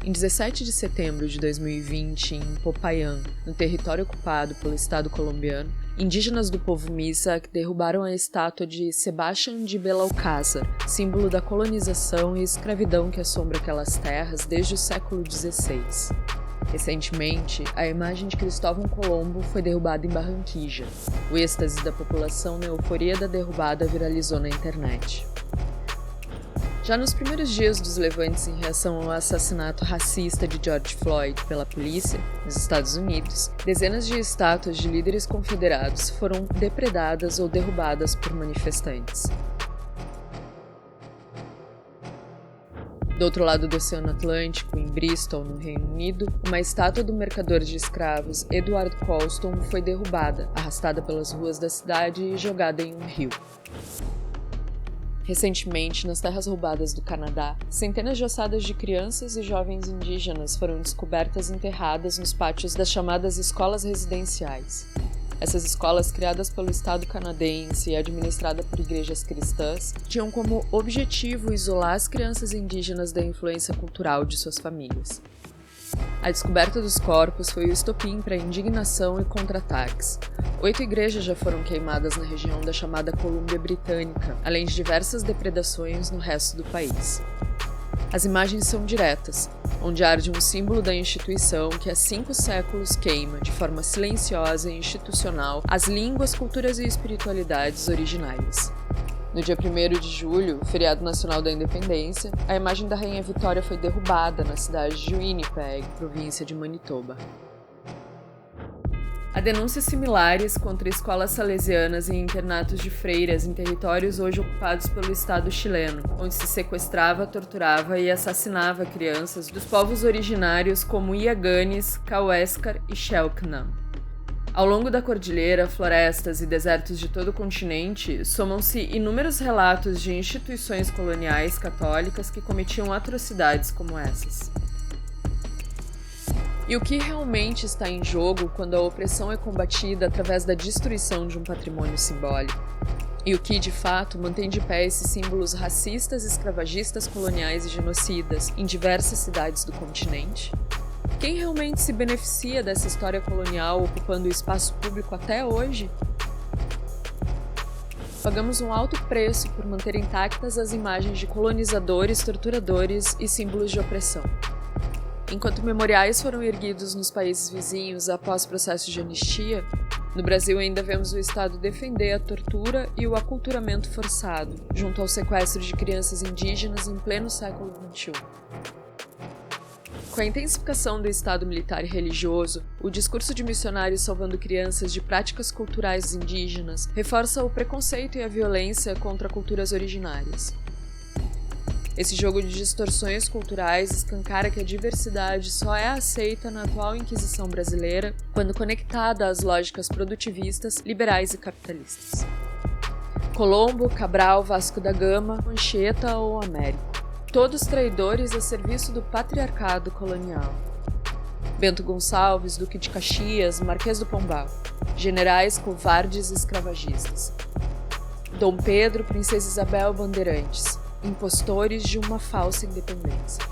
Em 17 de setembro de 2020, em Popayán, no território ocupado pelo Estado colombiano, indígenas do povo Mixteco derrubaram a estátua de Sebastián de Belalcázar, símbolo da colonização e escravidão que assombra aquelas terras desde o século XVI. Recentemente, a imagem de Cristóvão Colombo foi derrubada em Barranquilla. O êxtase da população na euforia da derrubada viralizou na internet. Já nos primeiros dias dos levantes em reação ao assassinato racista de George Floyd pela polícia, nos Estados Unidos, dezenas de estátuas de líderes confederados foram depredadas ou derrubadas por manifestantes. Do outro lado do Oceano Atlântico, em Bristol, no Reino Unido, uma estátua do mercador de escravos Edward Colston foi derrubada, arrastada pelas ruas da cidade e jogada em um rio. Recentemente, nas terras roubadas do Canadá, centenas de ossadas de crianças e jovens indígenas foram descobertas enterradas nos pátios das chamadas escolas residenciais. Essas escolas, criadas pelo Estado canadense e administradas por igrejas cristãs, tinham como objetivo isolar as crianças indígenas da influência cultural de suas famílias. A descoberta dos corpos foi o estopim para indignação e contra-ataques. 8 igrejas já foram queimadas na região da chamada Colômbia Britânica, além de diversas depredações no resto do país. As imagens são diretas, onde arde um símbolo da instituição que há 5 séculos queima, de forma silenciosa e institucional, as línguas, culturas e espiritualidades originárias. No dia 1º de julho, feriado nacional da independência, a imagem da Rainha Vitória foi derrubada na cidade de Winnipeg, província de Manitoba. Há denúncias similares contra escolas salesianas e internatos de freiras em territórios hoje ocupados pelo Estado chileno, onde se sequestrava, torturava e assassinava crianças dos povos originários como Yaganes, Kauéscar e Xelknam. Ao longo da cordilheira, florestas e desertos de todo o continente, somam-se inúmeros relatos de instituições coloniais católicas que cometiam atrocidades como essas. E o que realmente está em jogo quando a opressão é combatida através da destruição de um patrimônio simbólico? E o que, de fato, mantém de pé esses símbolos racistas, escravagistas, coloniais e genocidas em diversas cidades do continente? Quem realmente se beneficia dessa história colonial ocupando o espaço público até hoje? Pagamos um alto preço por manter intactas as imagens de colonizadores, torturadores e símbolos de opressão. Enquanto memoriais foram erguidos nos países vizinhos após processos de anistia, no Brasil ainda vemos o Estado defender a tortura e o aculturamento forçado, junto ao sequestro de crianças indígenas em pleno século XXI. Com a intensificação do Estado militar e religioso, o discurso de missionários salvando crianças de práticas culturais indígenas reforça o preconceito e a violência contra culturas originárias. Esse jogo de distorções culturais escancara que a diversidade só é aceita na atual Inquisição brasileira quando conectada às lógicas produtivistas, liberais e capitalistas. Colombo, Cabral, Vasco da Gama, Anchieta ou Américo. Todos traidores a serviço do patriarcado colonial. Bento Gonçalves, Duque de Caxias, Marquês do Pombal. Generais covardes e escravagistas. Dom Pedro, Princesa Isabel, bandeirantes. Impostores de uma falsa independência.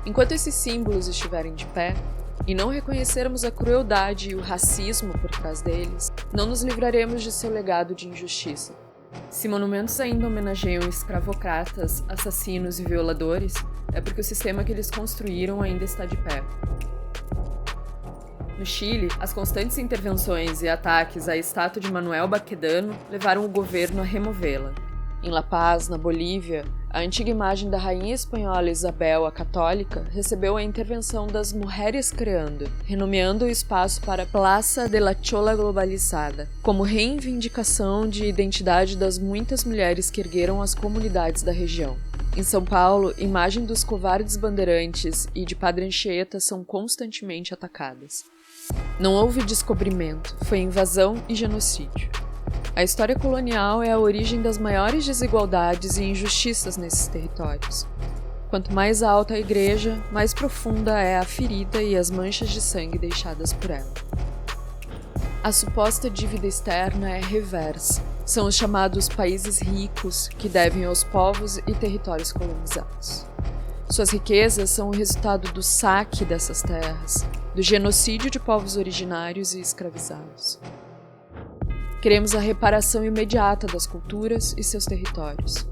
Enquanto esses símbolos estiverem de pé, e não reconhecermos a crueldade e o racismo por trás deles, não nos livraremos de seu legado de injustiça. Se monumentos ainda homenageiam escravocratas, assassinos e violadores, é porque o sistema que eles construíram ainda está de pé. No Chile, as constantes intervenções e ataques à estátua de Manuel Baquedano levaram o governo a removê-la. Em La Paz, na Bolívia, a antiga imagem da rainha espanhola Isabel a Católica recebeu a intervenção das Mujeres Creando, renomeando o espaço para Plaza de la Chola Globalizada, como reivindicação de identidade das muitas mulheres que ergueram as comunidades da região. Em São Paulo, imagem dos covardes bandeirantes e de Padre Anchieta são constantemente atacadas. Não houve descobrimento, foi invasão e genocídio. A história colonial é a origem das maiores desigualdades e injustiças nesses territórios. Quanto mais alta a igreja, mais profunda é a ferida e as manchas de sangue deixadas por ela. A suposta dívida externa é reversa. São os chamados países ricos que devem aos povos e territórios colonizados. Suas riquezas são o resultado do saque dessas terras, do genocídio de povos originários e escravizados. Queremos a reparação imediata das culturas e seus territórios.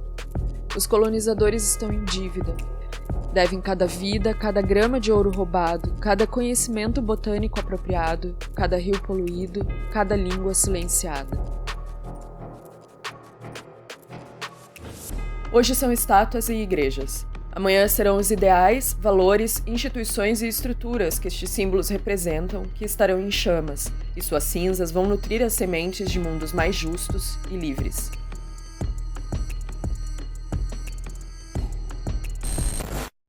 Os colonizadores estão em dívida. Devem cada vida, cada grama de ouro roubado, cada conhecimento botânico apropriado, cada rio poluído, cada língua silenciada. Hoje são estátuas e igrejas. Amanhã serão os ideais, valores, instituições e estruturas que estes símbolos representam que estarão em chamas, e suas cinzas vão nutrir as sementes de mundos mais justos e livres.